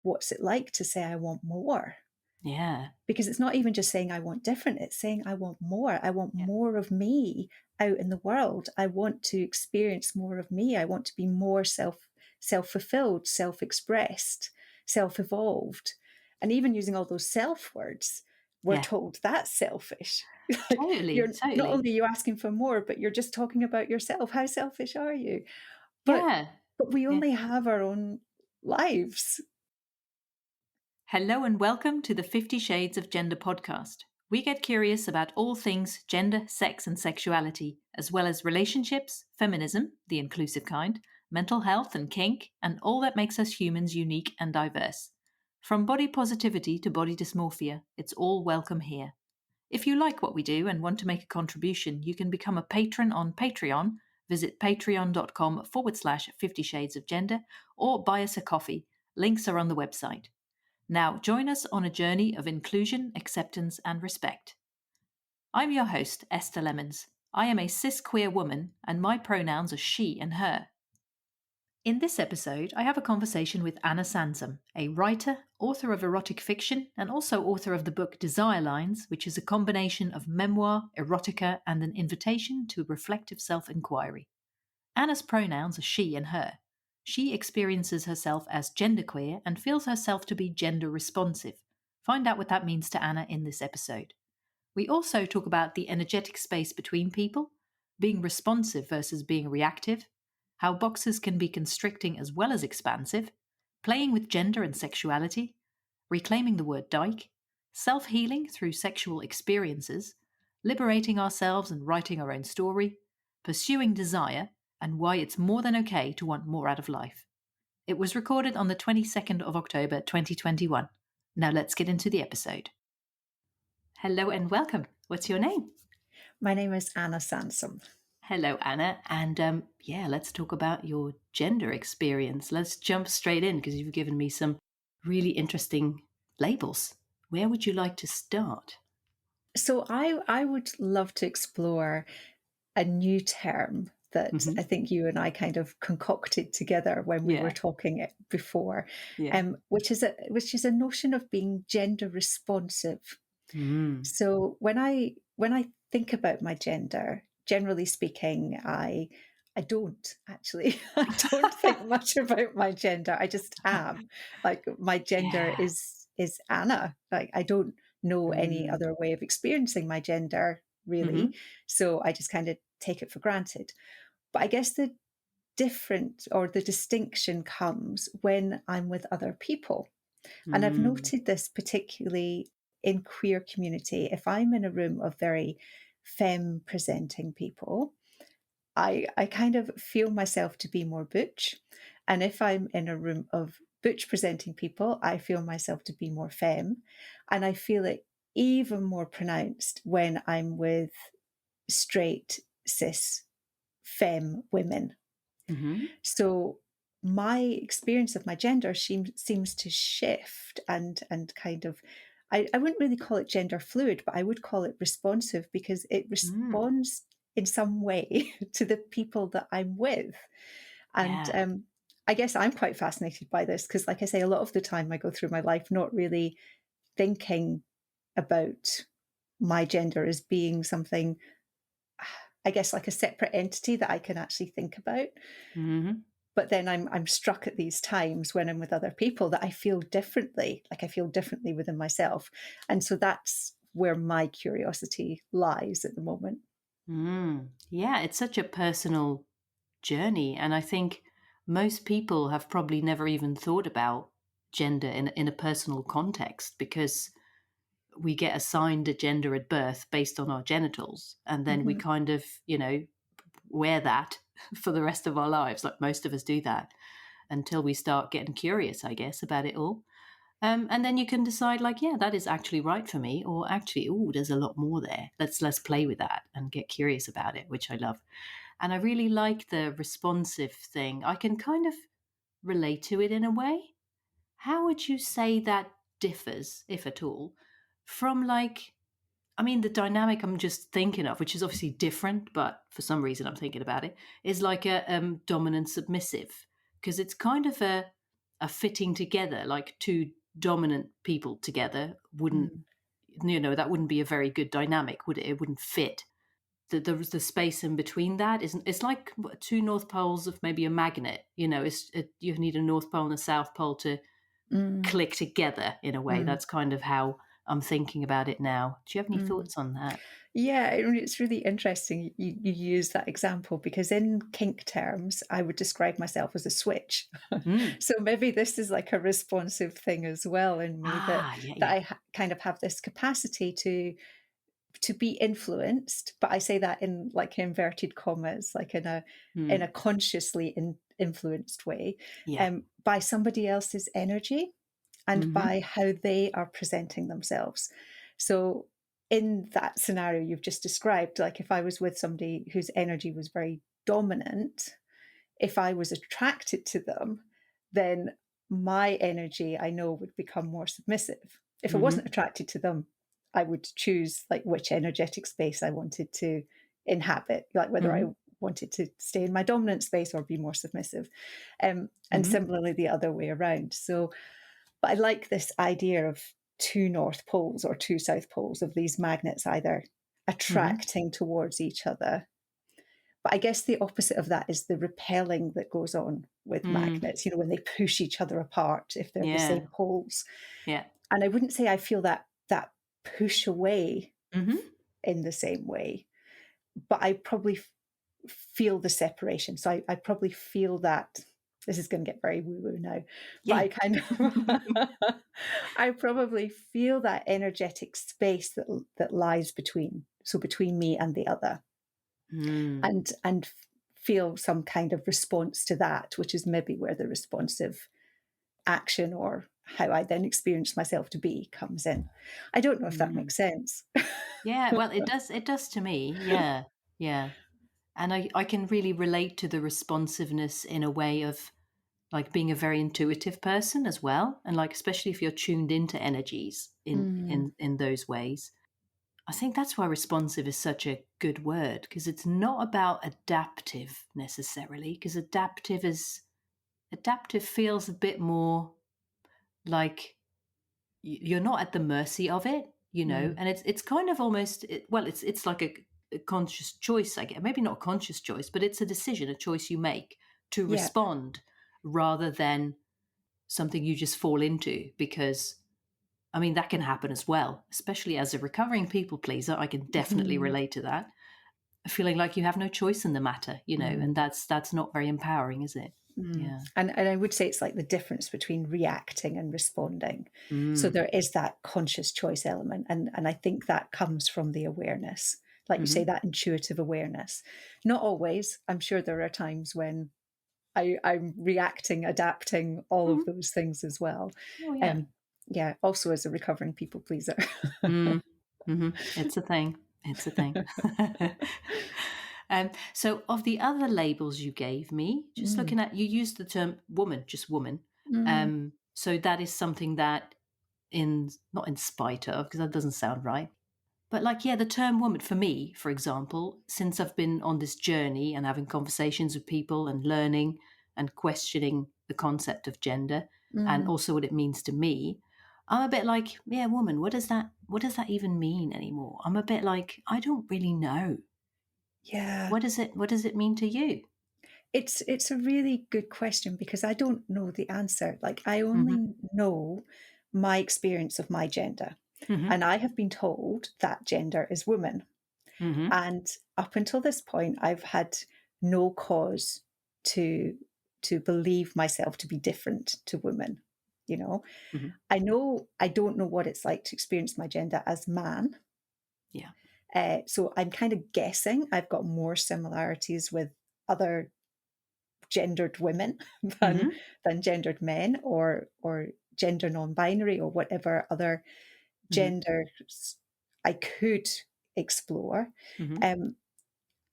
what's it like to say I want more? Yeah. Because it's not even just saying I want different, it's saying I want more. I want more of me out in the world. I want to experience more of me. I want to be more self-fulfilled, self-expressed, self-evolved. And even using all those self words, we're Yeah. told that's selfish. Like, Totally. you're not Totally. only are you asking for more, but you're just talking about yourself. How selfish are you? But Yeah. but we Yeah. only have our own lives. Hello and welcome to the 50 Shades of Gender podcast. We get curious about all things gender, sex, and sexuality, as well as relationships, feminism, the inclusive kind, mental health and kink, and all that makes us humans unique and diverse. From body positivity to body dysmorphia, it's all welcome here. If you like what we do and want to make a contribution, you can become a patron on Patreon. Visit patreon.com/50 Shades of Gender or buy us a coffee. Links are on the website. Now, join us on a journey of inclusion, acceptance, and respect. I'm your host, Esther Lemons. I am a cis queer woman, and my pronouns are she and her. In this episode, I have a conversation with Anna SANSOM, a writer, author of erotic fiction, and also author of the book Desire Lines, which is a combination of memoir, erotica, and an invitation to reflective self-inquiry. Anna's pronouns are she and her. She experiences herself as genderqueer and feels herself to be gender responsive. Find out what that means to Anna in this episode. We also talk about the energetic space between people, being responsive versus being reactive, how boxes can be constricting as well as expansive, playing with gender and sexuality, reclaiming the word dyke, self-healing through sexual experiences, liberating ourselves and writing our own story, pursuing desire, and why it's more than okay to want more out of life. It was recorded on the 22nd of October 2021. Now let's get into the episode. Hello and welcome. What's your name? My name is Anna SANSOM. Hello, Anna. And let's talk about your gender experience. Let's jump straight in because you've given me some really interesting labels. Where would you like to start? So I would love to explore a new term that I think you and I kind of concocted together when we were Yeah. talking it before, Yeah. which is a notion of being gender responsive. Mm. So when I think about my gender, generally speaking, I don't actually. I don't think much about my gender. I just am. Like, my gender Yeah. is Anna. Like, I don't know any Mm. other way of experiencing my gender, Mm-hmm. really. So I just kind of take it for granted. But I guess the distinction comes when I'm with other people. And I've Mm. noted this particularly in queer community. If I'm in a room of very femme presenting people, I kind of feel myself to be more butch. And if I'm in a room of butch presenting people, I feel myself to be more femme. And I feel it even more pronounced when I'm with straight, cis, femme women. Mm-hmm. So my experience of my gender seems to shift and kind of, I wouldn't really call it gender fluid, but I would call it responsive, because it Mm. responds in some way to the people that I'm with. And Yeah. I guess I'm quite fascinated by this because, like I say, a lot of the time I go through my life not really thinking about my gender as being something, I guess, like a separate entity that I can actually think about. Mm-hmm. But then I'm struck at these times when I'm with other people that I feel differently, like I feel differently within myself. And so that's where my curiosity lies at the moment. Mm. Yeah, it's such a personal journey. And I think most people have probably never even thought about gender in a personal context because we get assigned a gender at birth based on our genitals. And then we Mm-hmm. kind of, wear that for the rest of our lives. Like most of us do that until we start getting curious, I guess, about it all. And then you can decide, like, yeah, that is actually right for me, or actually, oh, there's a lot more there. Let's play with that and get curious about it, which I love. And I really like the responsive thing. I can kind of relate to it in a way. How would you say that differs, if at all, from the dynamic I'm just thinking of, which is obviously different, but for some reason I'm thinking about it, is like a dominant submissive, because it's kind of are fitting together, like two dominant people together, wouldn't, Mm, that wouldn't be a very good dynamic, would it? It wouldn't fit. The space in between that isn't. It's like two north poles of maybe a magnet. You need a north pole and a south pole to mm, click together in a way. mm, That's kind of how I'm thinking about it now. Do you have any mm. thoughts on that? Yeah, I mean, it's really interesting you use that example because in kink terms, I would describe myself as a switch. Mm. So maybe this is like a responsive thing as well in me that Ah, yeah, that yeah. I kind of have this capacity to be influenced, but I say that in like inverted commas, like in a Mm. consciously influenced way, Yeah. by somebody else's energy and Mm-hmm. by how they are presenting themselves. So in that scenario you've just described, like if I was with somebody whose energy was very dominant, if I was attracted to them, then my energy, I know, would become more submissive. If I wasn't Mm-hmm. attracted to them, I would choose like which energetic space I wanted to inhabit, like whether I Mm-hmm. wanted to stay in my dominant space or be more submissive. And Mm-hmm. similarly, the other way around. So, but I like this idea of two north poles or two south poles of these magnets either Mm-hmm. attracting towards each other, but I guess the opposite of that is the repelling that goes on with Mm. magnets, when they push each other apart if they're the Yeah. same poles. Yeah. And I wouldn't say I feel that push away Mm-hmm. in the same way, but I probably feel the separation. So I probably feel that this is going to get very woo woo now, but I Yay. kind of I probably feel that energetic space that lies between me and the other, Mm. and feel some kind of response to that, which is maybe where the responsive action or how I then experience myself to be comes in. I don't know if that Mm. makes sense. Yeah. Well, it does. It does to me. Yeah. Yeah. And I can really relate to the responsiveness in a way of like being a very intuitive person as well, and like especially if you're tuned into energies in Mm, in those ways. I think that's why responsive is such a good word, because it's not about adaptive necessarily, because adaptive feels a bit more like you're not at the mercy of it, mm, and it's kind of almost well, it's like a conscious choice, I guess. Maybe not a conscious choice, but it's a decision, a choice you make to yeah. respond rather than something you just fall into. Because I mean, that can happen as well, especially as a recovering people pleaser. I can definitely Mm, relate to that. Feeling like you have no choice in the matter, and mm, that's not very empowering, is it? mm. Yeah. And I would say it's like the difference between reacting and responding. So Mm. there is that conscious choice element, and I think that comes from the awareness, like you say, Hmm. that intuitive awareness. Not always. I'm sure there are times when I'm reacting, adapting, all of Hmm. those things as well. Oh yeah. Um, yeah, also as a recovering people pleaser. Mm. Hmm. It's a thing. It's a thing. So, of the other labels you gave me, just Mm, looking at, you used the term woman, just woman. mm, So that is something that, not in spite of, because that doesn't sound right. But like, yeah, the term woman for me, for example, since I've been on this journey and having conversations with people and learning and questioning the concept of gender and mm. also what it means to me, I'm a bit like, yeah, woman, what does that even mean anymore? I'm a bit like, I don't really know. Yeah, What does it mean to you? it's a really good question because I don't know the answer. Like I Mhm. only know my experience of my gender, Mhm. and I have been told that gender is woman. Mhm. And up until this point, I've had no cause to to believe myself to be different to women. You know, Mhm. I don't know what it's like to experience my gender as man. Yeah. So I'm kind of guessing I've got more similarities with other gendered women than Mhm. gendered men or gender non-binary or whatever other Mhm. genders I could explore. Mhm. Um,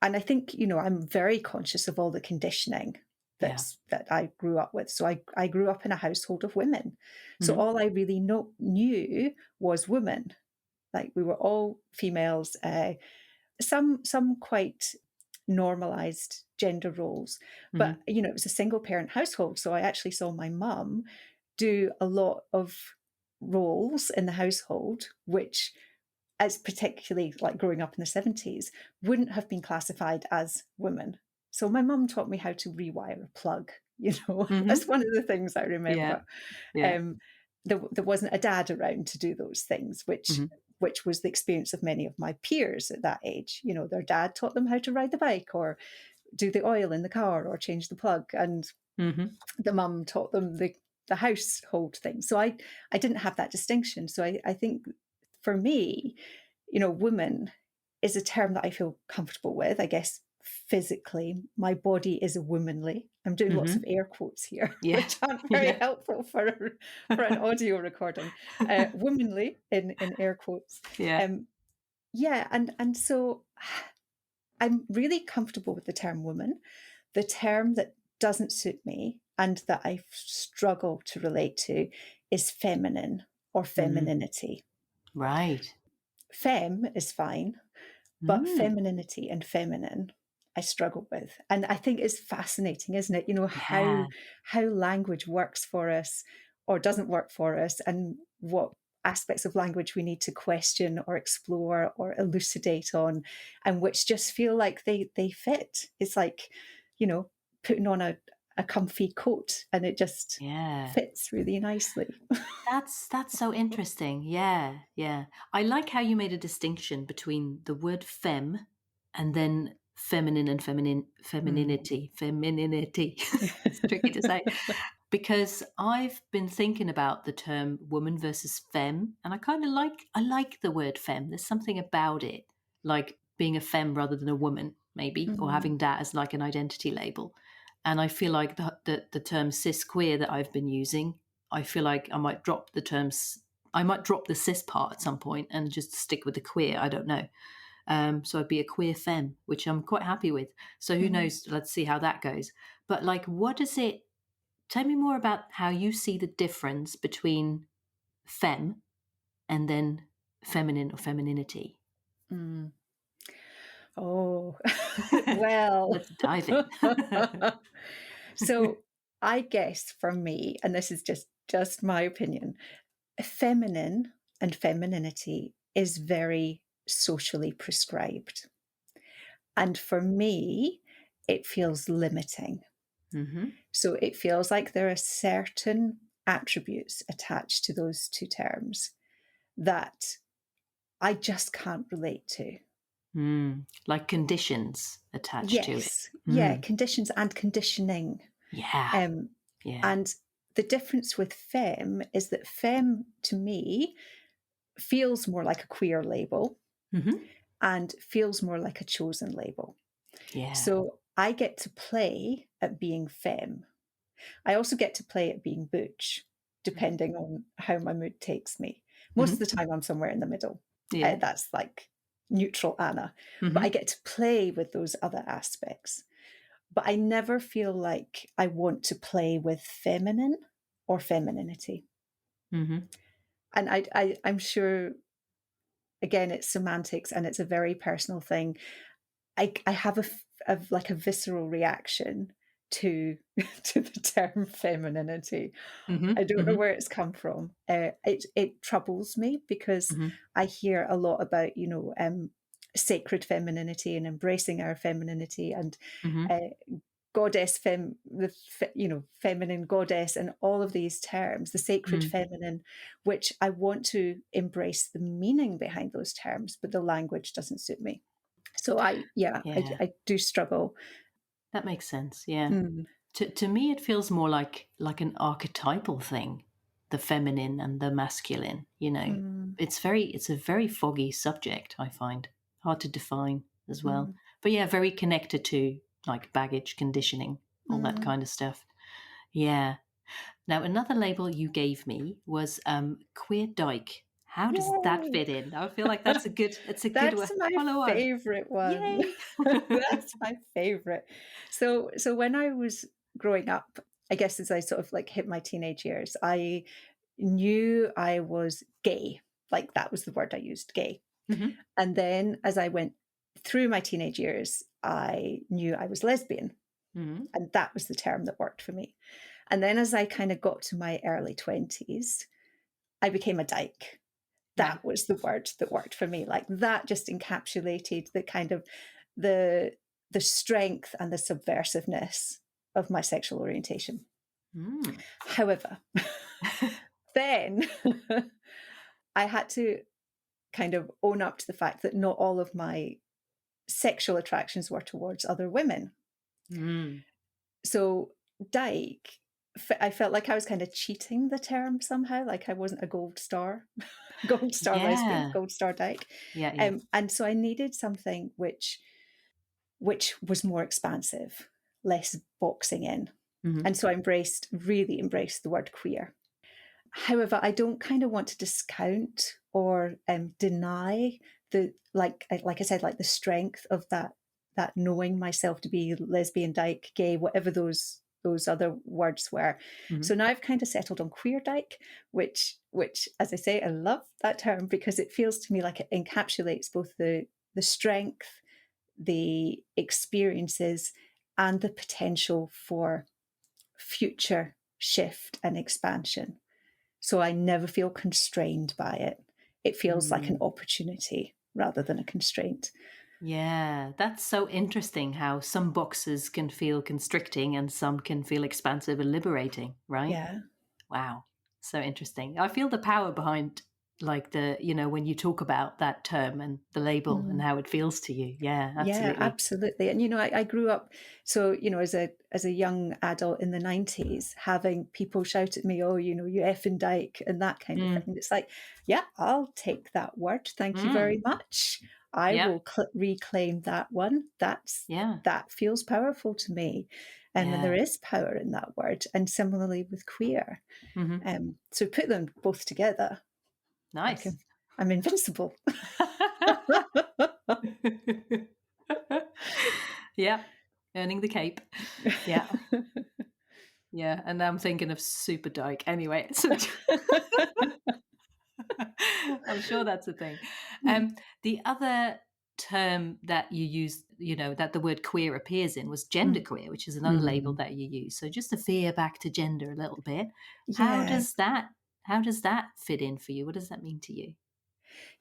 and I think I'm very conscious of all the conditioning Yeah. that I grew up with. So I grew up in a household of women. So Mhm. all I really knew was women. Like we were all females. Some quite. normalized gender roles. But, Mhm. it was a single parent household. So I actually saw my mum do a lot of roles in the household, which, as particularly like growing up in the 70s, wouldn't have been classified as women. So my mum taught me how to rewire a plug. That's Mhm. one of the things I Yeah. remember. Yeah. Um, there wasn't a dad around to do those things, Mhm. which was the experience of many of my peers at that age. Their dad taught them how to ride the bike or do the oil in the car or change the plug, and Mhm. the mum taught them the household thing. So I didn't have that distinction. So I think for me, woman is a term that I feel comfortable with. I guess physically, my body is a womanly. I'm doing lots of Mhm. air quotes here, Yeah. which aren't very Yeah. helpful for an audio recording. Womanly in air quotes. Yeah. Um, yeah, and so I'm really comfortable with the term woman. The term that doesn't suit me and that I struggle to relate to is feminine or Mhm. femininity. Right. Femme is fine, but Mm. femininity and feminine I struggle with. And I think it's fascinating, isn't it? Yeah. How language works for us or doesn't work for us, and what aspects of language we need to question or explore or elucidate on, and which just feel like they fit. It's like, putting on a comfy coat and it just Yeah. fits really nicely. That's so interesting. Yeah, yeah. I like how you made a distinction between the word femme and then feminine and Mm. femininity. It's tricky to say because I've been thinking about the term woman versus femme, and I like the word femme. There's something about it, like being a femme rather than a woman, maybe, or Mm. having that as like an identity label. And I feel like the term cis queer that I've been using, I feel like I might drop the terms. I might drop the cis part at some point and just stick with the queer. I don't know. So I'd be a queer femme, which I'm quite happy with. So who Mm. knows? Let's see how that goes. But like, what does it? Tell me more about how you see the difference between femme and then feminine or femininity. Mm. Oh, well. Let's dive in. So I guess for me, and this is just my opinion, feminine and femininity is very socially prescribed. And for me, it feels limiting. Hmm. So it feels like there are certain attributes attached to those two terms that I just can't relate to. Like conditions attached to it. Yes, yeah, Mm. conditions and conditioning. Yeah, Um, yeah. and the difference with femme is that femme to me feels more like a queer label Hmm. and feels more like a chosen label. Yeah. So I get to play at being femme. I also get to play at being butch, depending on how my mood takes me. Most of the Hmm. time, I'm somewhere in the middle. Yeah. That's like neutral Anna. But I Hmm. get to play with those other aspects. But I never feel like I want to play with feminine or femininity. Hmm. And I'm sure, again, it's semantics and it's a very personal thing. I have like a visceral reaction to to the term femininity. I Hmm. don't know Hmm. where it's come from. It troubles me because Hmm. I hear a lot about sacred femininity and embracing our femininity and Hmm. uh, goddess feminine goddess and all of these terms, the sacred Hmm. feminine, which I want to embrace the meaning behind those terms, but the language doesn't suit me. So Yeah. I do struggle. That makes sense. Yeah. Mm. To me, it feels more like an archetypal thing, the feminine and the masculine. Mm. It's a very foggy subject. I find hard to define as well. Mm. But yeah, very connected to like baggage, conditioning, all that Mm. kind of stuff. Yeah. Now another label you gave me was queer dyke. How does that Yay! fit in? I feel like that's a good That's my follow up. favorite one. Yay. That's my favorite. So when I was growing up, I guess as I sort of like hit my teenage years, I knew I was gay. Like that was the word I used, gay. Hmm. And then as I went through my teenage years, I knew I was lesbian, Mm. and that was the term that worked for me. And then as I kind of got to my early 20s, I became a dyke. Right. That was the word that worked for me. Like that just encapsulated the kind of the the strength and the subversiveness of my sexual orientation. Mm. However, then I had to kind of own up to the fact that not all of my sexual attractions were towards other women. Mm. So dyke, I felt like I was kind of cheating the term somehow, like I wasn't a gold star, gold star lesbian, Yeah. gold star dyke. Yeah. Yeah. And so I needed something which was more expansive, less boxing in. Hmm. And so I really embraced the word queer. However, I don't kind of want to discount or deny the like I said, like the strength of that knowing myself to be lesbian, dyke, gay, whatever those other words were. Hmm. So now I've kind of settled on queer dyke, which as I say, I love that term because it feels to me like it encapsulates both the strength, the experiences, and the potential for future shift and expansion. So I never feel constrained by it. It feels like an Mm. opportunity rather than a constraint. Yeah, that's so interesting how some boxes can feel constricting and some can feel expansive and liberating, right? Yeah. Wow. So interesting. I feel the power behind like when you talk about that term and the label and Mm. how it feels to you. Yeah, Yeah, absolutely. absolutely. And I grew up, so as a young adult in the 90s, having people shout at me, "Oh, you effing dyke," and that kind of Mm. thing. It's like, yeah, I'll take that word. Thank you Mm. very much. I Yep. will reclaim that one. Yeah. That feels powerful to me, and there Yeah. is power in that word. And similarly with queer. Hmm. So put them both together, I Nice. can. I'm invincible. Yeah. Earning the cape. Yeah. Yeah. And I'm thinking of super dyke. Anyway, so I'm sure that's a thing. Um, the other term that you use, that the word queer appears in was Mm. genderqueer, which is another label Mm. that you use. So just to veer back to gender a little bit, how Yeah. does that how does that fit in for you? What does that mean to you?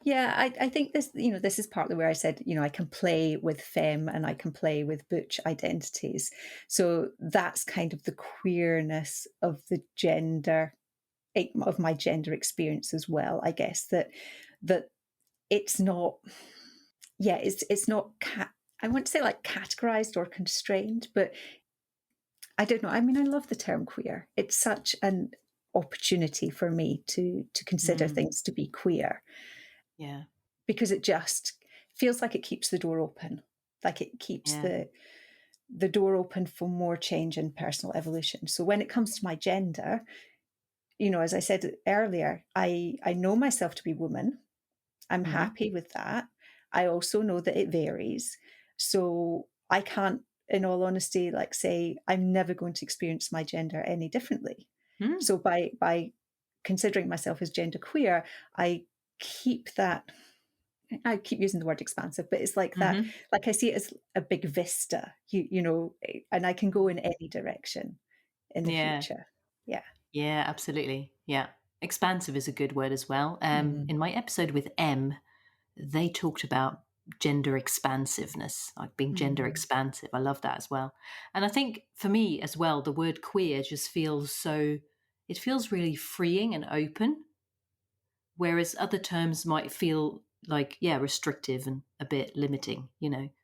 Yeah, I think this is partly where I said, I can play with femme and I can play with butch identities. So that's kind of the queerness of the gender of my gender experience as well, I guess, that it's not, yeah, it's not I wouldn't say like categorized or constrained, but I don't know. I mean, I love the term queer. It's such an opportunity for me to consider Mm, things to be queer yeah, because it just feels like it keeps the door open, like it keeps yeah. the door open for more change and personal evolution. So when it comes to my gender, as I said earlier, I know myself to be woman. I'm Hmm. happy with that. I also know that it varies. So I can't, in all honesty, like say I'm never going to experience my gender any differently. Mm, So by considering myself as gender queer, I keep that I keep using the word expansive, but it's like that, hmm. like I see it as a big vista, and I can go in any direction in the Yeah, future. Yeah. yeah, absolutely. Yeah. Expansive is a good word as well. Mm. In my episode with M, they talked about gender expansiveness, like being gender Mm. expansive. I love that as well. And I think for me as well, the word queer just it feels really freeing and open, whereas other terms might feel like, yeah, restrictive and a bit limiting.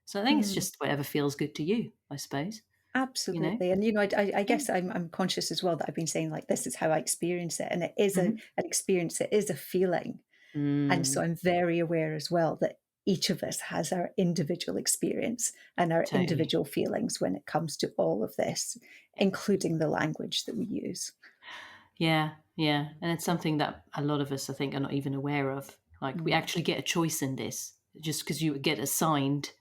So I think it's Mm. just whatever feels good to you, I suppose, you know? Absolutely. And I Yeah. guess I'm conscious as well that I've been saying like this is how I experience it. And it is Hmm. an experience, it is a feeling. And so Mm, I'm very aware as well that each of us has our individual experience and our totally. individual feelings when it comes to all of this, Yeah. including the language that we use. Yeah, yeah. And it's something that a lot of us, I think, are not even aware of. Like, we Mm. actually get a choice in this. Just because you get assigned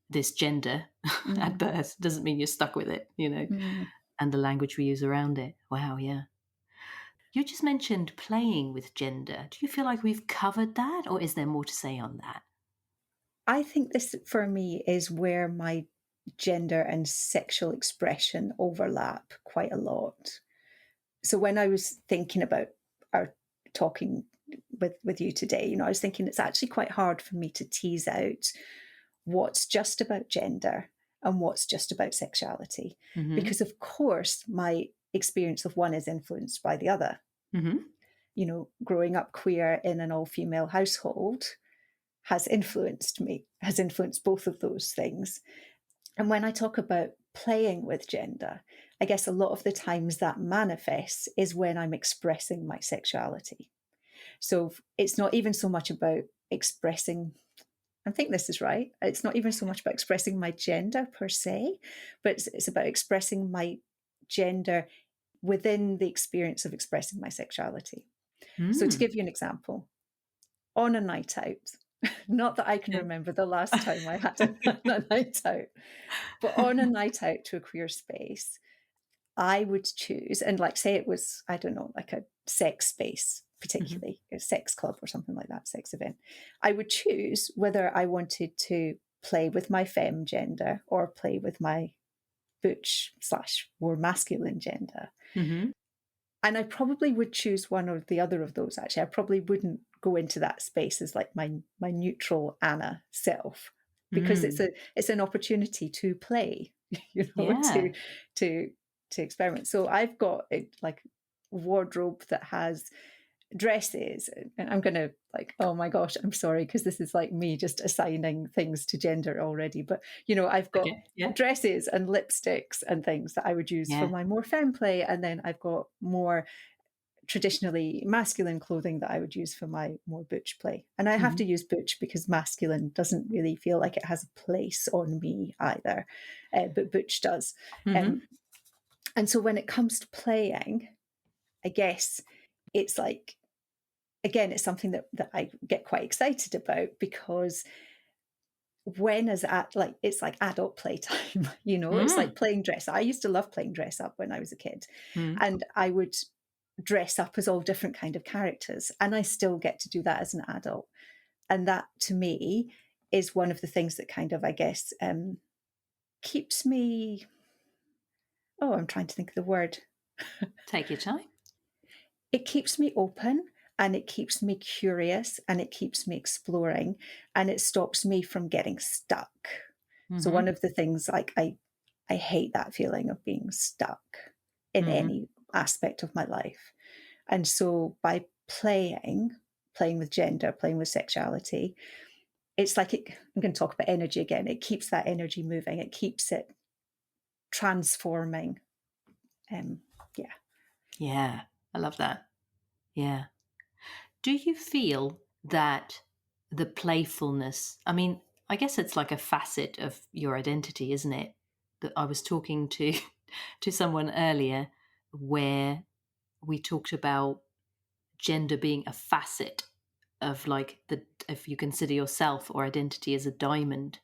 this gender at Mm. birth doesn't mean you're stuck with it, Mm. and the language we use around it. Wow, yeah. You just mentioned playing with gender. Do you feel like we've covered that, or is there more to say on that? I think this for me is where my gender and sexual expression overlap quite a lot. So when I was thinking about our talking with you today, I was thinking it's actually quite hard for me to tease out what's just about gender and what's just about sexuality. Mm-hmm. Because, of course, my experience of one is influenced by the other. Mm-hmm. Growing up queer in an all female household has influenced me, has influenced both of those things. And when I talk about playing with gender, I guess a lot of the times that manifests is when I'm expressing my sexuality. So it's not even so much about expressing, I think this is right. It's not even so much about expressing my gender per se, but it's about expressing my gender within the experience of expressing my sexuality. So to Mm. give you an example, on a night out, not that I can Yeah. remember the last time I had a night out, but on a night out to a queer space, I would choose, and like say it was, I don't know, like a sex space, Mm-hmm. particularly a sex club or something like that, sex event. I would choose whether I wanted to play with my femme gender or play with my butch slash more masculine gender. Mm-hmm. And I probably would choose one or the other of those, actually. I probably wouldn't go into that space as like my neutral Anna self, because Mm. it's an opportunity to play, Yeah. to to experiment. So I've got like wardrobe that has dresses, and I'm gonna like, oh my gosh, I'm sorry, because this is like me just assigning things to gender already. But I've got Okay. Yeah. dresses and lipsticks and things that I would use for Yeah. my more femme play, and then I've got more traditionally masculine clothing that I would use for my more butch play. And I have Mm-hmm. to use butch because masculine doesn't really feel like it has a place on me either, but butch does. Mm-hmm. Um, and so when it comes to playing, I guess it's like, again, it's something that I get quite excited about, because when is at like it's like adult playtime, it's Mm. like playing dress. I used to love playing dress up when I was a kid, Mm. and I would dress up as all different kind of characters, and I still get to do that as an adult. And that to me is one of the things that kind of, I guess, keeps me, oh, I'm trying to think of the word, Take your time. it keeps me open, and it keeps me curious, and it keeps me exploring, and it stops me from getting stuck. So one Mm-hmm. of the things, like, I hate that feeling of being stuck in Mm-hmm. any aspect of my life. And so by playing with gender, playing with sexuality, it's like I'm going to talk about energy again. It keeps that energy moving. It keeps it transforming. Um, yeah. Yeah. I love that. Yeah. Do you feel that the playfulness, I mean, I guess it's like a facet of your identity, isn't it? That I was talking to to someone earlier where we talked about gender being a facet of like the if you consider yourself or identity as a diamond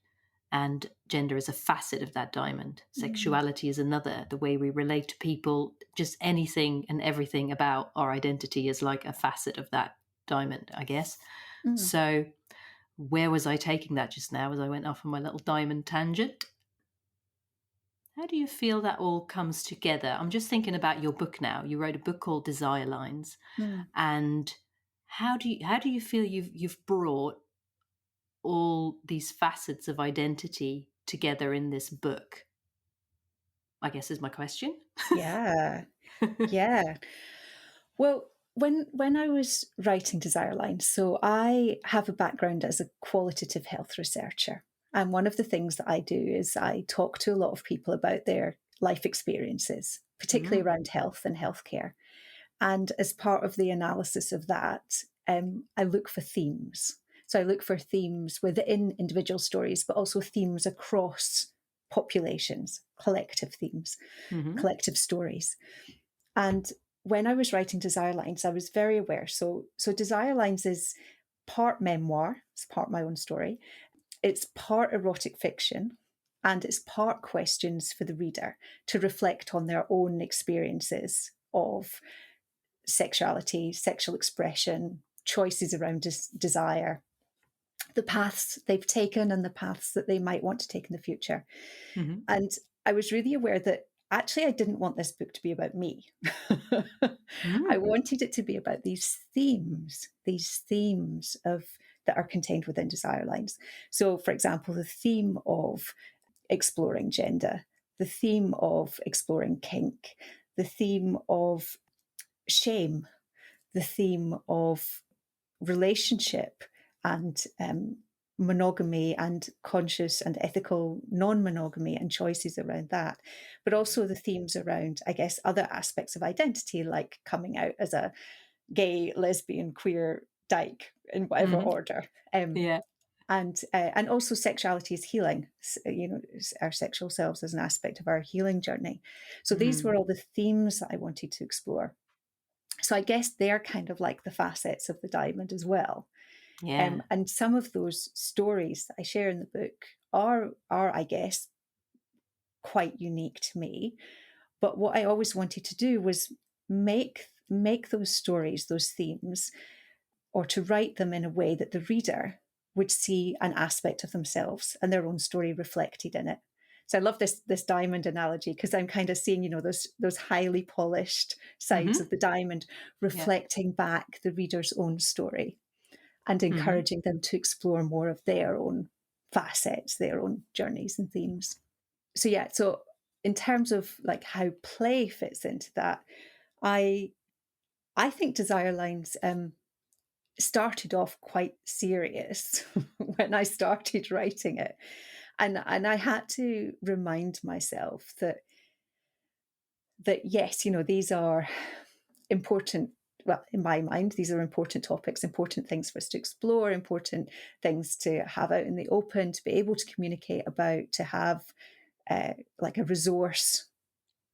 and gender is a facet of that diamond, Mm, sexuality is another, the way we relate to people, just anything and everything about our identity is like a facet of that diamond, I guess. mm. So where was I taking that just now as I went off on my little diamond tangent? How do you feel that all comes together? I'm just thinking about your book now. You wrote a book called Desire Lines, Mm. and how do you feel you've brought all these facets of identity together in this book? I guess is my question. Yeah. Yeah. Well, when I was writing Desire Lines, so I have a background as a qualitative health researcher. And one of the things that I do is I talk to a lot of people about their life experiences, particularly Mm, around health and healthcare. And as part of the analysis of that, I look for themes. So I look for themes within individual stories, but also themes across populations, collective themes, mhm, collective stories. And when I was writing Desire Lines, I was very aware. So Desire Lines is part memoir, it's part my own story, it's part erotic fiction, and it's part questions for the reader to reflect on their own experiences of sexuality, sexual expression, choices around desire, the paths they've taken and the paths that they might want to take in the future. Hmm. And I was really aware that actually I didn't want this book to be about me. I Mm. wanted it to be about these themes of that are contained within desire lines. So, for example, the theme of exploring gender, the theme of exploring kink, the theme of shame, the theme of relationship and monogamy and conscious and ethical non-monogamy and choices around that, but also the themes around, I guess, other aspects of identity, like coming out as a gay, lesbian, queer, dyke in whatever Hmm. order. Yeah. And also sexuality is healing, our sexual selves as an aspect of our healing journey. So these were Mm. all the themes that I wanted to explore. So I guess they're kind of like the facets of the diamond as well. Yeah. And some of those stories that I share in the book are, I guess, quite unique to me. But what I always wanted to do was make those stories, those themes, or to write them in a way that the reader would see an aspect of themselves and their own story reflected in it. So I love this diamond analogy because I'm kind of seeing, those highly polished sides Hmm. of the diamond Yeah. reflecting back the reader's own story and Hmm. encouraging them to explore more of their own facets, their own journeys and themes. So yeah, so in terms of like how play fits into that, I I think Desire Lines started off quite serious when I started writing it. And I had to remind myself that yes, these are important. Well, in my mind, these are important topics, important things for us to explore, important things to have out in the open, to be able to communicate about, to have like a resource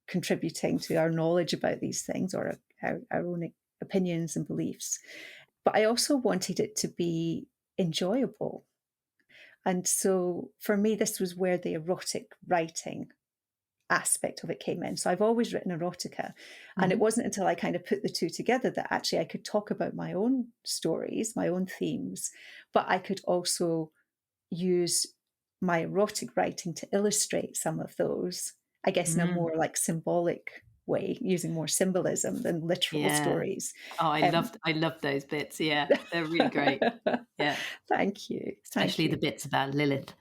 contributing to our knowledge about these things or our own opinions and beliefs. But I also wanted it to be enjoyable. And so for me, this was where the erotic writing aspect of it came in. So I've always written erotica. And it Hmm. wasn't until I kind of put the two together that actually I could talk about my own stories, my own themes, but I could also use my erotic writing to illustrate some of those, I guess, in a Mm. more like symbolic way, using more symbolism than literal Yeah. stories. Oh, Um, I love those bits. Yeah, they're really great. Yeah, Thank you. Thank especially the you. bits about Lilith.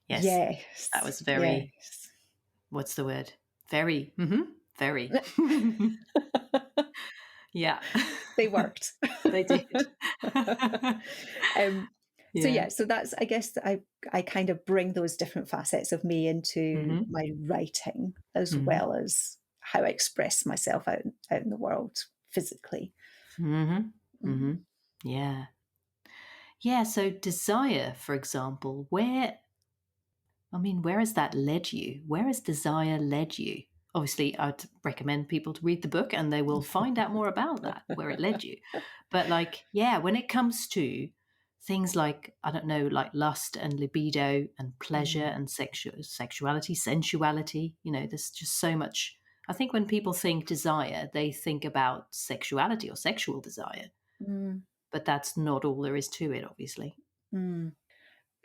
Yes, that Yes. was very. Yes. What's the word? Very. Very. Yeah, They worked. they did. um, so Yeah. yeah, so that's I guess I kind of bring those different facets of me into Hmm. my writing as Hmm. well as how I express myself out in the world physically. Hmm. Mm. Hmm. Yeah. Yeah. So desire, for example, where has that led you? Where has desire led you? Obviously, I'd recommend people to read the book and they will find out more about that, where it led you. But, like, yeah, when it comes to things like, I don't know, like lust and libido and pleasure Mm. and sexuality, sensuality, there's just so much. I think when people think desire, they think about sexuality or sexual desire, Mm. but that's not all there is to it, obviously. Mm.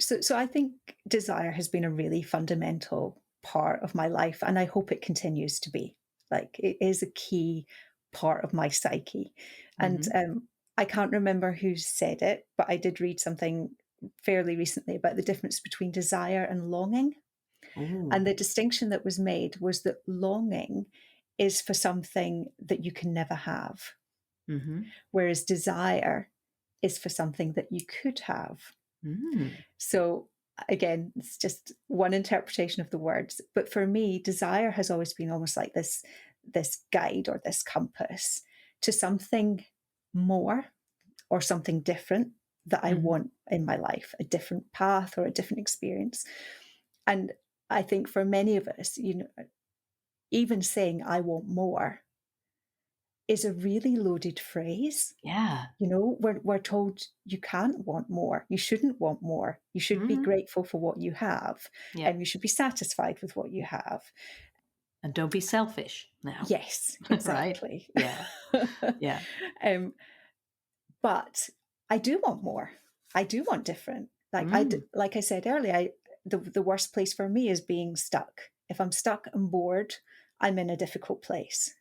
So I think desire has been a really fundamental part of my life, and I hope it continues to be. Like it is a key part of my psyche. And Hmm. I can't remember who said it, but I did read something fairly recently about the difference between desire and longing. And Oh. the distinction that was made was that longing is for something that you can never have, Hmm. whereas desire is for something that you could have. Mm. So again, it's just one interpretation of the words. But for me, desire has always been almost like this guide or this compass to something more or something different that I Hmm. want in my life, a different path or a different experience. And I think for many of us, even saying I want more is a really loaded phrase. Yeah. We're told you can't want more. You shouldn't want more. You should be Mhm. grateful for what you have, Yeah. and you should be satisfied with what you have. And don't be selfish now. Yes, Right? exactly. Yeah. Yeah. um, but I do want more. I do want different. Mm. Like I said earlier, the worst place for me is being stuck. If I'm stuck and bored, I'm in a difficult place.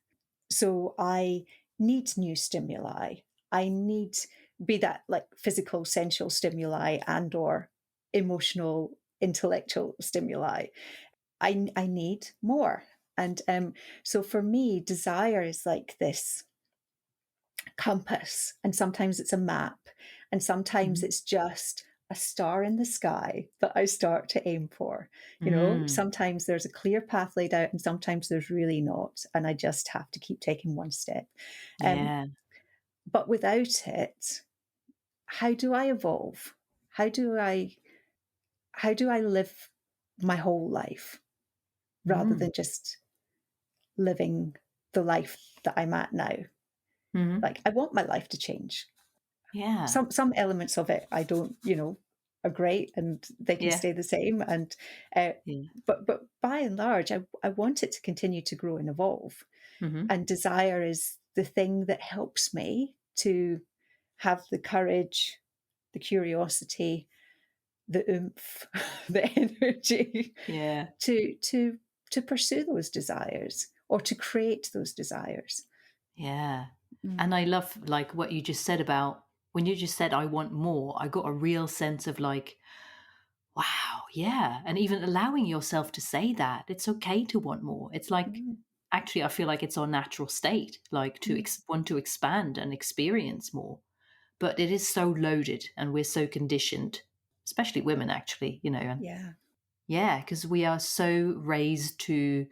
So I need new stimuli. I need, be that like physical, sensual stimuli and or emotional, intellectual stimuli. I need more. And so for me, desire is like this compass, and sometimes it's a map, and sometimes Mhm. it's just a star in the sky that I start to aim for. Mm. Sometimes there's a clear path laid out, and sometimes there's really not, and I just have to keep taking one step. Um, Yeah. but without it, how do I evolve? How do I how do I live my whole life rather Mm. than just living the life that I'm at now? Mhm. Like I want my life to change. Yeah. Some elements of it I don't, are great and they can Yeah. stay the same. And uh, Yeah. but by and large, I want it to continue to grow and evolve. Mhm. And desire is the thing that helps me to have the courage, the curiosity, the oomph, the energy Yeah. to pursue those desires or to create those desires. Yeah. And Mm, I love like what you just said about when you just said I want more, I got a real sense of like, wow, yeah. And even allowing yourself to say that. It's okay to want more. It's like mm, actually I feel like it's our natural state, like to mm. want to expand and experience more. But it is so loaded and we're so conditioned, especially women actually, and Yeah. yeah, because we are so raised to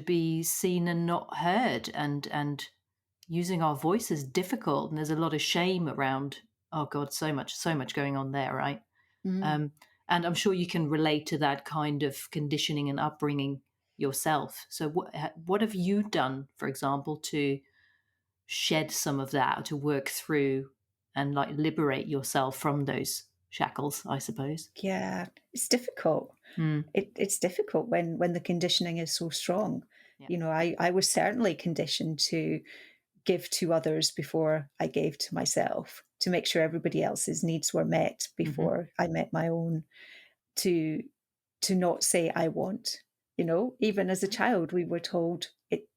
be seen and not heard, and using our voice is difficult, and there's a lot of shame around, oh god, so much going on there, right? Mm. um, and I'm sure you can relate to that kind of conditioning and upbringing yourself. So what have you done, for example, to shed some of that, to work through and like liberate yourself from those shackles, I suppose? Yeah. It's difficult. Mm. It's difficult when the conditioning is so strong. Yeah. I was certainly conditioned to give to others before I gave to myself, to make sure everybody else's needs were met Hmm. before I met my own, to to not say I want. Even as a child, we were told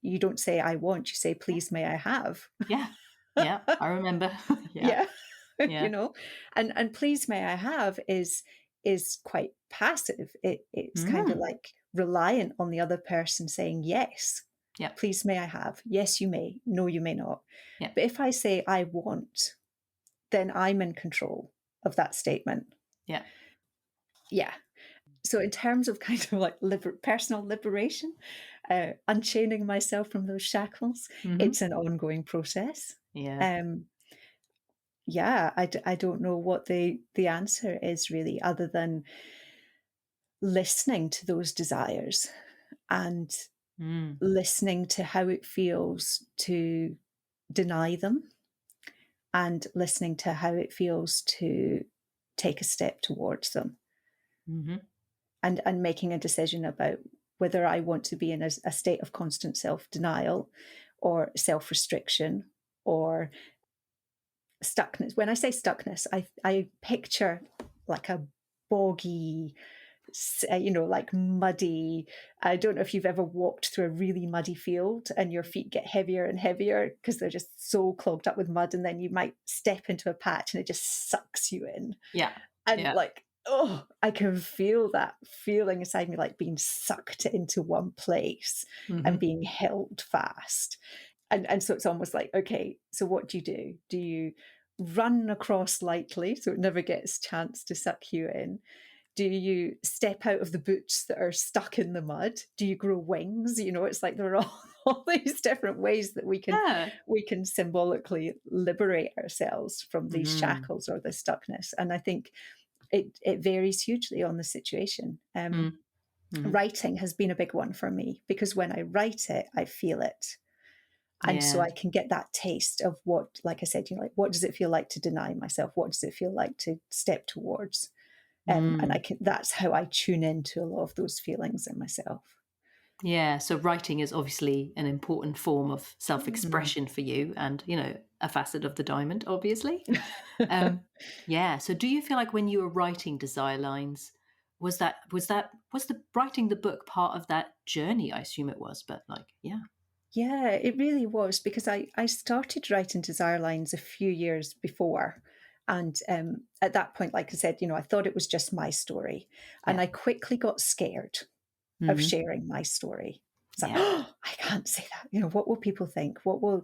you don't say I want, you say Yeah. please may I have. Yeah. Yeah. I remember. Yeah. Yeah. you Yeah. know and please may I have is quite passive. It's kind of Mm. like reliant on the other person saying yes, Yeah. please may I have, yes you may, no you may not. Yeah. But if I say I want, then I'm in control of that statement. Yeah. Yeah. So in terms of kind of like personal liberation, unchaining myself from those shackles, Hmm. it's an ongoing process. Yeah. um yeah, I don't know what the answer is really, other than listening to those desires and Mm. listening to how it feels to deny them, and listening to how it feels to take a step towards them, Hmm. and making a decision about whether I want to be in a state of constant self-denial or self-restriction or stuckness. When I say stuckness, I picture like a boggy, like muddy. I don't know if you've ever walked through a really muddy field and your feet get heavier and heavier because they're just so clogged up with mud, and then you might step into a patch and it just sucks you in. Yeah. And Yeah. like, oh, I can feel that feeling inside me, like being sucked into one place and Hmm. being held fast. And so it's almost like, okay, so what do you do? Do you run across lightly so it never gets a chance to suck you in? Do you step out of the boots that are stuck in the mud? Do you grow wings? It's like there are all these different ways that Yeah. we can symbolically liberate ourselves from these Mm. shackles or the stuckness. And I think it varies hugely on the situation. Mm. Hmm. Writing has been a big one for me because when I write it, I feel it. And so Yeah. I can get that taste of what, like I said, like what does it feel like to deny myself? What does it feel like to step towards? And I Mm. can, that's how I tune into a lot of those feelings in myself. Yeah. So writing is obviously an important form of Mm, self-expression for you, and a facet of the diamond, obviously. Um, yeah. So do you feel like when you were writing Desire Lines, was the writing the book part of that journey? I assume it was, but like, yeah. Yeah, it really was because I started writing Desire Lines a few years before. And at that point, like I said, I thought it was just my story. And Yeah. I quickly got scared of Hmm. sharing my story. It's like, Yeah. oh, I can't say that. What will people think? What will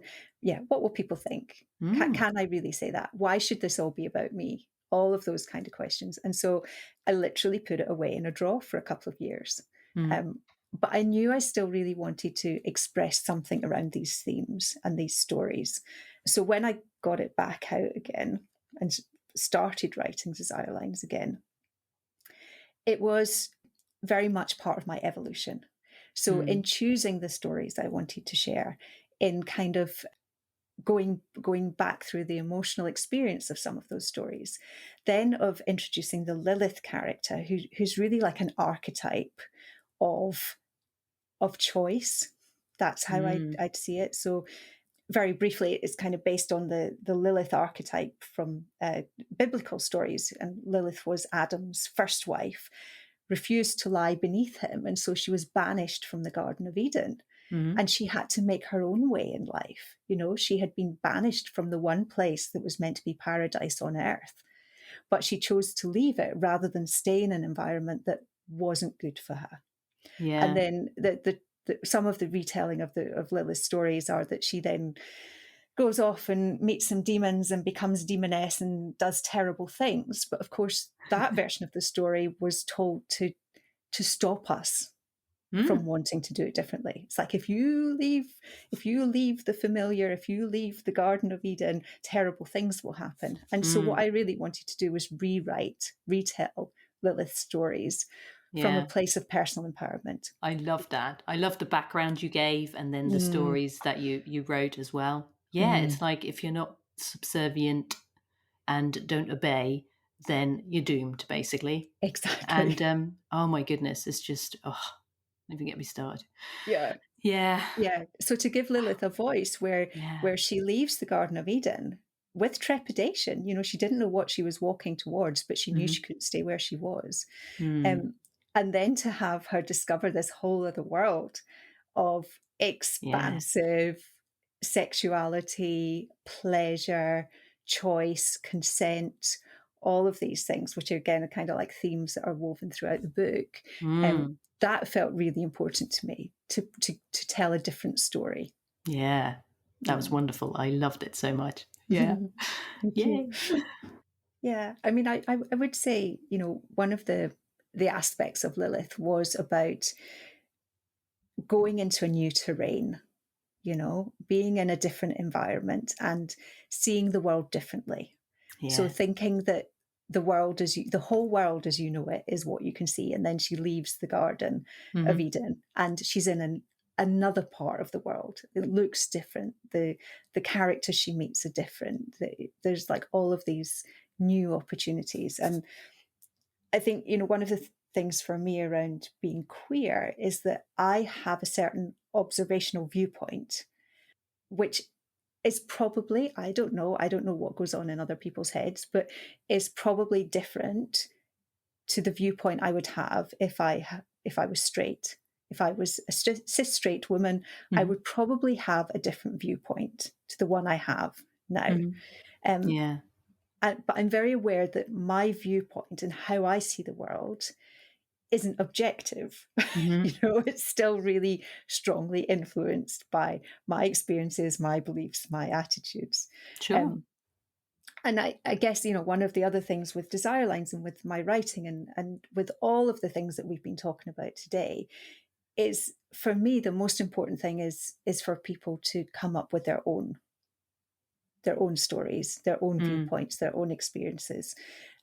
people think? Mm. Can I really say that? Why should this all be about me? All of those kind of questions. And so I literally put it away in a drawer for a couple of years. Mm. Um, but I knew I still really wanted to express something around these themes and these stories. So when I got it back out again and started writing Desire Lines again, it was very much part of my evolution. So, in Mm. choosing the stories I wanted to share, in kind of going back through the emotional experience of some of those stories, then of introducing the Lilith character, who's really like an archetype of choice. That's how Mm. I'd see it. So, very briefly, it's kind of based on the Lilith archetype from biblical stories. And Lilith was Adam's first wife, refused to lie beneath him. And so she was banished from the Garden of Eden. Mm. And she had to make her own way in life. She had been banished from the one place that was meant to be paradise on earth. But she chose to leave it rather than stay in an environment that wasn't good for her. And Yeah. then some of the retelling of Lilith's stories are that she then goes off and meets some demons and becomes demoness and does terrible things. But of course, that version of the story was told to stop us from Mm. wanting to do it differently. It's like if you leave the familiar, if you leave the Garden of Eden, terrible things will happen. And so what Mm. I really wanted to do was retell Lilith's stories from a Yeah. place of personal empowerment. I love that. I love the background you gave and then the Mm, stories that you wrote as well. Yeah, it's mm, like if you're not subservient and don't obey, then you're doomed basically. And exactly. oh my goodness, it's just don't even get me started. Yeah. Yeah. Yeah. So to give Lilith a voice Yeah. where she leaves the Garden of Eden with trepidation, she didn't know what she was walking towards, but she knew Hmm. she couldn't stay where she was. Mm. Um, and then to have her discover this whole other world of Yeah. expansive sexuality, pleasure, choice, consent, all of these things, which are again are kind of like themes that are woven throughout the book. Mm. That felt really important to me to tell a different story. Yeah. That was Mm. wonderful. I loved it so much. Yeah. Thank you. Yay. Yeah, I mean, I would say one of the aspects of Lilith was about going into a new terrain, being in a different environment and seeing the world differently. So Yeah. thinking that the whole world as you know it is what you can see. And then she leaves the Garden of Hmm. Eden and she's in another part of the world. It looks different. The characters she meets are different. There's like all of these new opportunities. And I think, one of the things for me around being queer is that I have a certain observational viewpoint, which is probably, I don't know what goes on in other people's heads, but is probably different to the viewpoint I would have if I was straight. If I was a cis straight woman, I Hmm. would probably have a different viewpoint to the one I have now. Hmm. Um, Yeah. but I'm very aware that my viewpoint and how I see the world isn't objective. Hmm. It's still really strongly influenced by my experiences, my beliefs, my attitudes. Sure. Um, and I guess, one of the other things with Desire Lines and with my writing and with all of the things that we've been talking about today is for me, the most important thing is for people to come up with their own stories, their own Mm. viewpoints, their own experiences.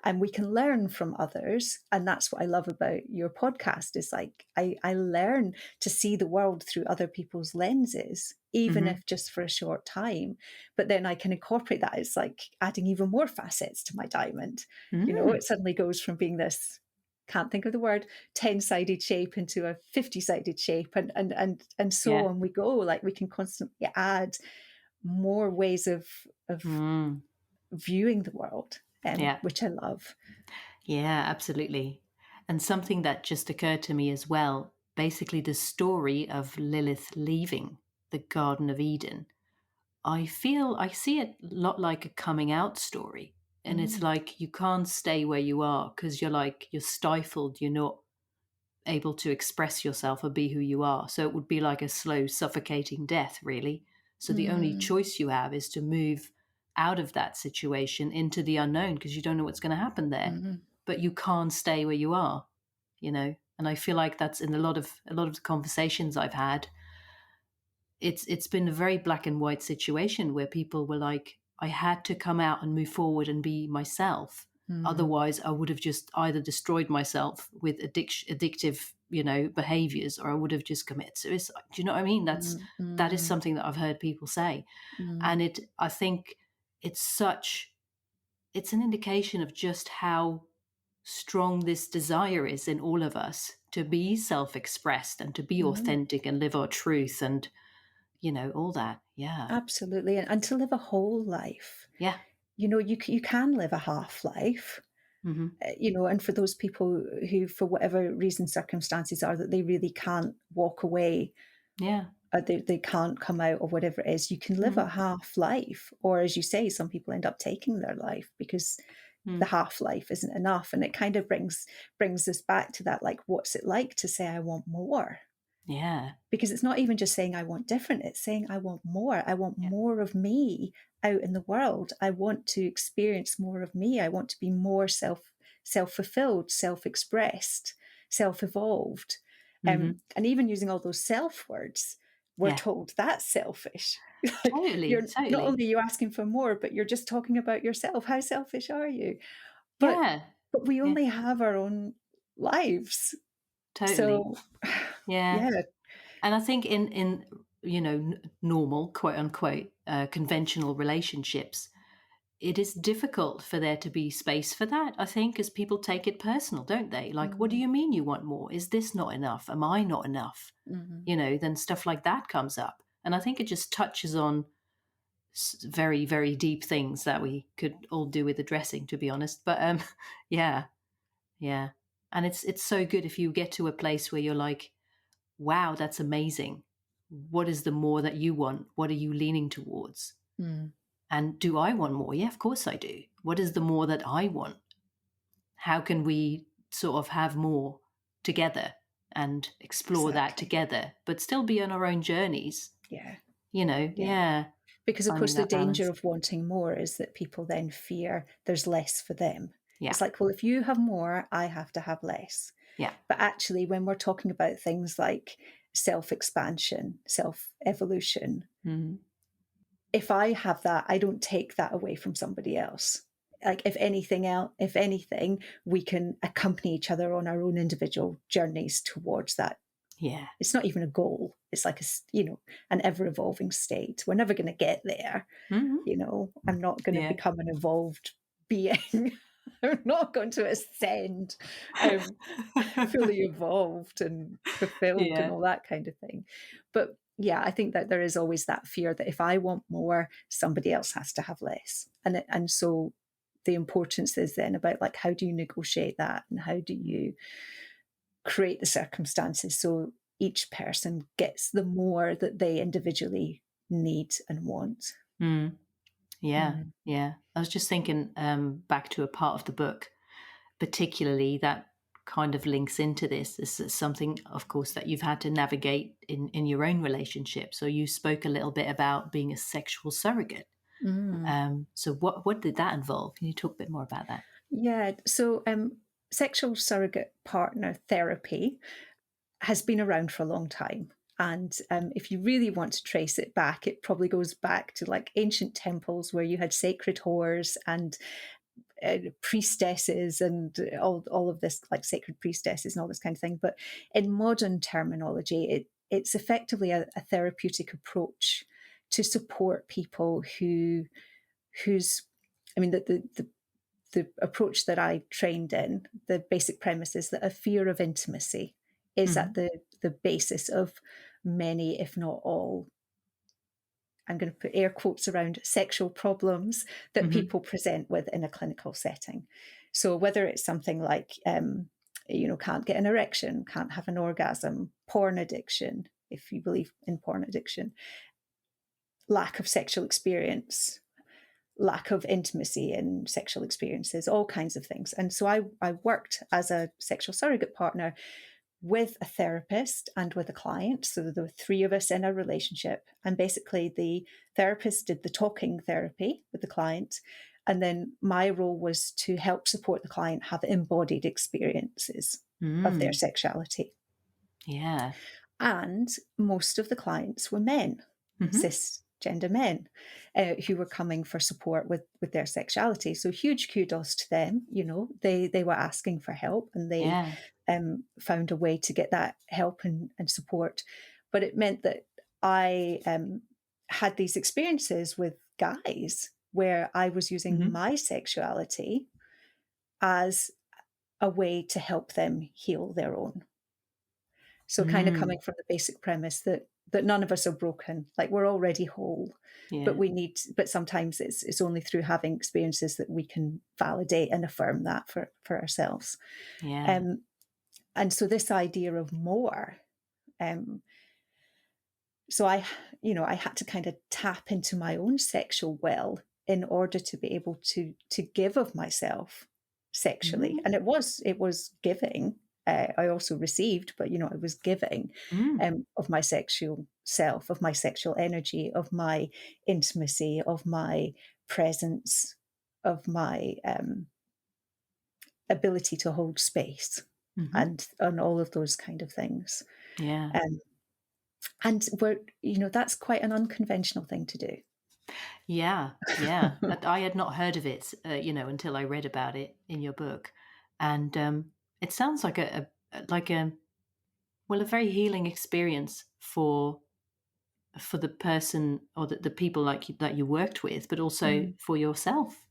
And we can learn from others. And that's what I love about your podcast is like I learn to see the world through other people's lenses, even Hmm. if just for a short time. But then I can incorporate that. It's like adding even more facets to my diamond. Mm. It suddenly goes from being this can't think of the word 10-sided shape into a 50-sided shape and so Yeah. on we go. Like we can constantly add more ways of Mm. viewing the world, Yeah. which I love. Yeah, absolutely. And something that just occurred to me as well, basically the story of Lilith leaving the Garden of Eden. I see it a lot like a coming out story. And it's Mm, like you can't stay where you are because you're stifled, you're not able to express yourself or be who you are. So it would be like a slow, suffocating death, really. So the only mm, choice you have is to move out of that situation into the unknown because you don't know what's going to happen there. mm, But you can't stay where you are, you know. And I feel like that's in a lot of the conversations I've had. It's been a very black and white situation where people were like, I had to come out and move forward and be myself. mm, Otherwise, I would have just either destroyed myself with addictive, behaviors, or I would have just committed suicide. Do you know what I mean? mm, That is mm, something that I've heard people say, mm, and I think it's an indication of just how strong this desire is in all of us to be self-expressed and to be mm. authentic and live our truth and all that. Yeah. Absolutely, and to live a whole life. Yeah. You can live a half life, Hmm. and for those people who, for whatever reason, circumstances are that they really can't walk away, Yeah. they can't come out or whatever it is, you can live a Hmm. half life. Or as you say, some people end up taking their life because the Mm. half life isn't enough. And it kind of brings us back to that, like, what's it like to say, I want more? Yeah. Because it's not even just saying I want different, it's saying I want more. I want Yeah. more of me out in the world. I want to experience more of me. I want to be more self-fulfilled, self-expressed, self-evolved. Hmm. And even using all those self words, we're Yeah. told that's selfish. Like, Totally. you're not Totally. only you asking for more, but you're just talking about yourself. How selfish are you? but Yeah. but we Yeah. only have our own lives. Totally. So Yeah. yeah. And I think in normal, quote unquote, conventional relationships, it is difficult for there to be space for that, I think, as people take it personal, don't they? Like, what do Mm, you mean you want more? Is this not enough? Am I not enough? mm, Then stuff like that comes up. And I think it just touches on very, very deep things that we could all do with addressing, to be honest. But yeah, yeah. And it's so good if you get to a place where you're like, wow, that's amazing. What is the more that you want? What are you leaning towards? mm. And do I want more? Yeah, of course I do. What is the more that I want? How can we sort of have more together and explore that Exactly. together, but still be on our own journeys? Yeah. Yeah. Yeah, Because of finding course the that danger balance. of wanting more is that people then fear there's less for them. Yeah, It's like, well, if you have more, I have to have less. yeah. But actually, when we're talking about things like self-expansion, self-evolution, Mhm. if I have that, I don't take that away from somebody else. Like, if anything, we can accompany each other on our own individual journeys towards that. Yeah. It's not even a goal. It's like an ever evolving state. We're never going to get there. Mhm. I'm not going to Yeah. become an evolved being. I'm not going to ascend, um, fully evolved and fulfilled and Yeah. all that kind of thing. But yeah, I think that there is always that fear that if I want more, somebody else has to have less. And so the importance is then about, like, how do you negotiate that, and how do you create the circumstances so each person gets the more that they individually need and want. Mm. Yeah. Mm. Yeah. I was just thinking back to a part of the book, particularly that kind of links into this. This is something, of course, that you've had to navigate in your own relationship. So you spoke a little bit about being a sexual surrogate. Mm. So what did that involve? Can you talk a bit more about that? Yeah. So, sexual surrogate partner therapy has been around for a long time. And if you really want to trace it back, it probably goes back to, like, ancient temples where you had sacred whores and priestesses and all of this, like sacred priestesses and all this kind of thing. But in modern terminology, it's effectively a therapeutic approach to support people whose I mean, the approach that I trained in, the basic premise is that a fear of intimacy is at Hmm. the basis of many, if not all, I'm going to put air quotes around sexual problems that Hmm. people present with in a clinical setting. So whether it's something like, can't get an erection, can't have an orgasm, porn addiction, if you believe in porn addiction, lack of sexual experience, lack of intimacy in sexual experiences, all kinds of things. And so I worked as a sexual surrogate partner with a therapist and with a client. So there were three of us in a relationship. And basically, the therapist did the talking therapy with the client. And then my role was to help support the client have embodied experiences of their Mm. sexuality. Yeah. And most of the clients were men, Hmm. cisgender men, who were coming for support with their sexuality. So huge kudos to them. They were asking for help, and they Yeah. found a way to get that help and support. But it meant that I had these experiences with guys where I was using Hmm. my sexuality as a way to help them heal their own. So kind of Mm. coming from the basic premise that none of us are broken, like we're already whole, Yeah. but sometimes it's only through having experiences that we can validate and affirm that for ourselves. Yeah. Um, and so this idea of more, um, so I had to kind of tap into my own sexual well in order to be able to give of myself sexually. Mm. And it was giving. I also received, but it was giving, Mm. of my sexual self, of my sexual energy, of my intimacy, of my presence, of my ability to hold space, Hmm. and all of those kind of things. Yeah. Um, and that's quite an unconventional thing to do. Yeah, yeah. I had not heard of it, until I read about it in your book, and it sounds like a very healing experience for the person or the people that you worked with, but also Mm. for yourself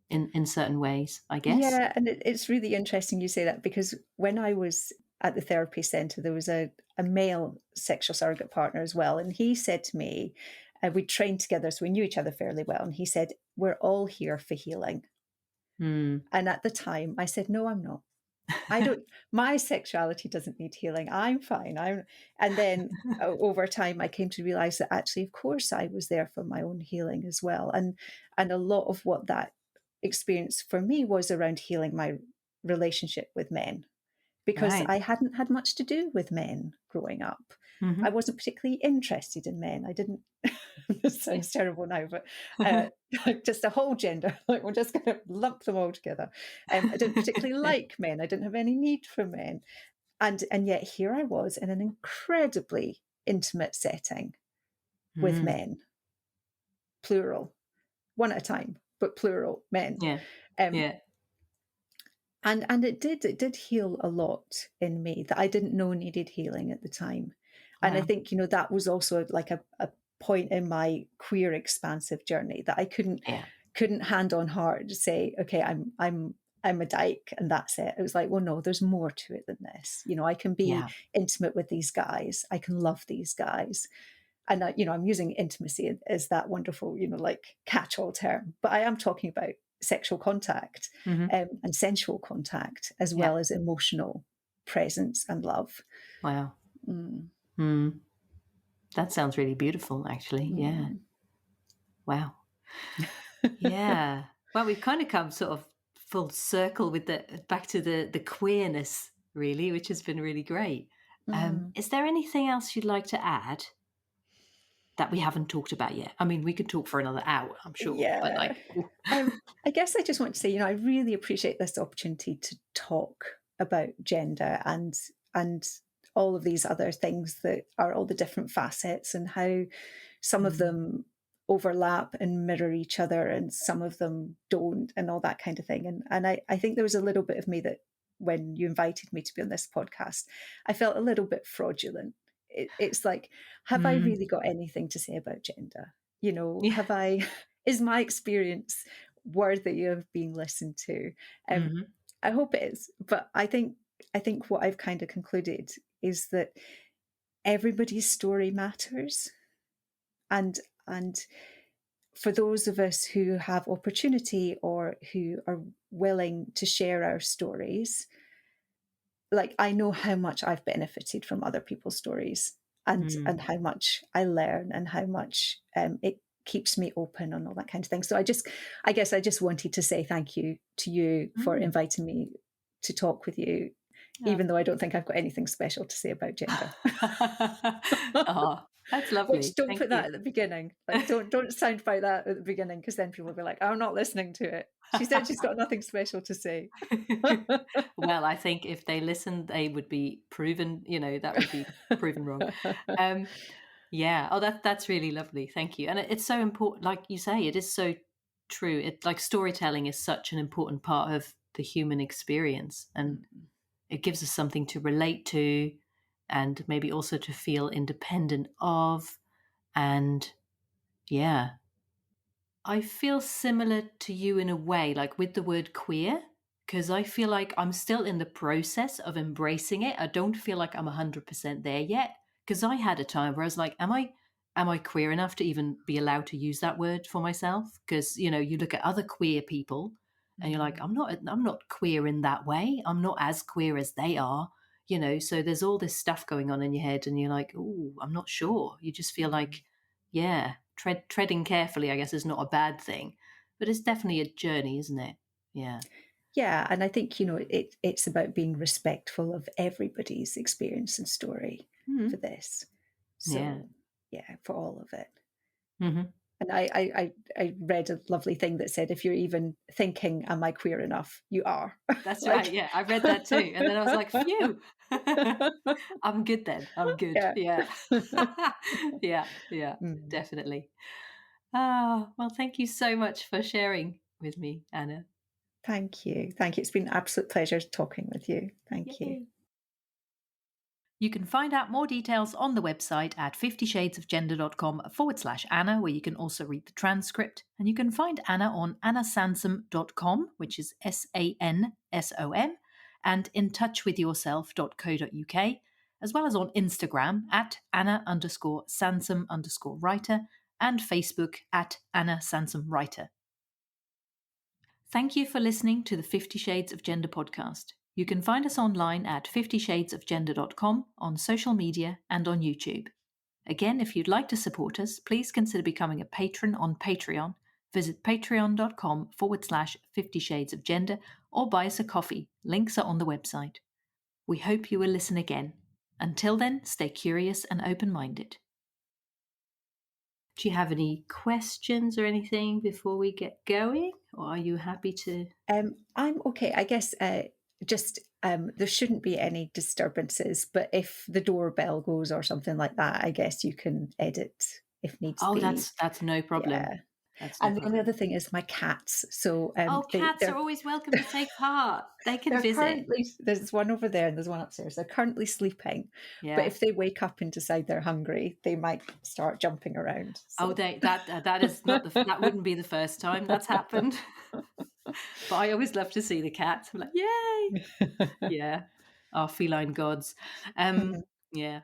in certain ways, I guess. Yeah, and it's really interesting you say that, because when I was at the therapy centre, there was a male sexual surrogate partner as well. And he said to me, we trained together, so we knew each other fairly well. And he said, "We're all here for healing." Mm. And at the time, I said, "No, I'm not. I don't, my sexuality doesn't need healing. I'm fine." And then over time, I came to realize that actually, of course, I was there for my own healing as well. And a lot of what that experience for me was around healing my relationship with men, because Right. I hadn't had much to do with men growing up. I Hmm. wasn't particularly interested in men. I didn't, this sounds terrible now, but uh, just a whole gender, like we're just going to lump them all together. I didn't particularly like men. I didn't have any need for men. And yet here I was in an incredibly intimate setting with Mm. men, plural, one at a time, but plural men. Yeah. Um, Yeah. and it did heal a lot in me that I didn't know needed healing at the time. And I Wow. think that was also like a point in my queer expansive journey that I Yeah. couldn't hand on heart say, okay, I'm a dyke and that's it. It was like, well, no, there's more to it than this. I can be Yeah. intimate with these guys. I can love these guys. And I'm using intimacy as that wonderful, like catch-all term, but I am talking about sexual contact, Hmm. and sensual contact, as Yeah. well as emotional presence and love. Wow. Mm, Mm. That sounds really beautiful, actually. Yeah. mm. Wow. Yeah. Well, we've kind of come sort of full circle with the back to the queerness, really, which has been really great. Mm. Is there anything else you'd like to add that we haven't talked about yet? I mean, we could talk for another hour, I'm sure, but Yeah. like, ooh. I guess I just want to say, I really appreciate this opportunity to talk about gender and all of these other things that are all the different facets, and how some of Mm, them overlap and mirror each other and some of them don't, and all that kind of thing. And I think there was a little bit of me that when you invited me to be on this podcast, I felt a little bit fraudulent. It's like, have I mm, really got anything to say about gender? yeah. Have I, is my experience worthy of being listened to? Um, Hmm. I hope it is, but I think what I've kind of concluded is that everybody's story matters, and And for those of us who have opportunity or who are willing to share our stories, like, I know how much I've benefited from other people's stories, and Mm. how much I learn, and how much it keeps me open and all that kind of thing. So I guess I just wanted to say thank you to you for Mm. inviting me to talk with you, Oh. even though I don't think I've got anything special to say about gender. Oh, that's Which, lovely. don't Thank put you. that at the beginning. Like, don't soundbite that at the beginning, because then people will be like, "I'm not listening to it. She said she's got nothing special to say." Well, I think if they listened, they would be proven, that would be proven wrong. Um, yeah. Oh, that's really lovely. Thank you. And it's so important. Like you say, it is so true. It like storytelling is such an important part of the human experience, and Mm. it gives us something to relate to, and maybe also to feel independent of. And yeah, I feel similar to you in a way, like with the word queer, because I feel like I'm still in the process of embracing it. I don't feel like I'm 100% there yet, because I had a time where I was like, am I queer enough to even be allowed to use that word for myself? Because, you look at other queer people and you're like, Mm. I'm not queer in that way. I'm not as queer as they are. So there's all this stuff going on in your head and you're like, oh, I'm not sure. You just feel Mm. like, yeah, treading carefully, I guess, is not a bad thing, but it's definitely a journey, isn't it? Yeah. Yeah, and I think, it's about being respectful of everybody's experience and story for Mhm. this. Yeah. So, yeah, for all of it. Hmm. And I read a lovely thing that said, if you're even thinking, "Am I queer enough?" You are. That's right. Like, Yeah, I read that too, and then I was like, "Phew, I'm good then. I'm good." yeah. Yeah, yeah, yeah, Mm. definitely. Ah, well, thank you so much for sharing with me, Anna. Thank you. Thank you. It's been an absolute pleasure talking with you. Thank you. Yay. You can find out more details on the website at 50shadesofgender.com/Anna, where you can also read the transcript. And you can find Anna on annasansom.com, which is SANSOM, and intouchwithyourself.co.uk, as well as on Instagram at Anna_Sansom_writer and Facebook at Anna Sansom Writer. Thank you for listening to the 50 Shades of Gender podcast. You can find us online at 50shadesofgender.com, on social media, and on YouTube. Again, if you'd like to support us, please consider becoming a patron on Patreon. Visit patreon.com/50 Shades of Gender or buy us a coffee. Links are on the website. We hope you will listen again. Until then, stay curious and open minded. Do you have any questions or anything before we get going? Or are you happy to? I'm okay. I guess just there shouldn't be any disturbances, but if the doorbell goes or something like that, I guess you can edit if needs Oh, be. that's no problem. Yeah. That's no And the only problem. other thing is my cats. So Oh, they cats are they're always welcome to take part. They can they're visit. currently, there's one over there and there's one upstairs. They're currently sleeping, but Yeah. if they wake up and decide they're hungry, they might start jumping around. Oh, So that is not that wouldn't be the first time that's happened. But I always love to see the cats. I'm like, yay! Yeah, our feline gods. Yeah.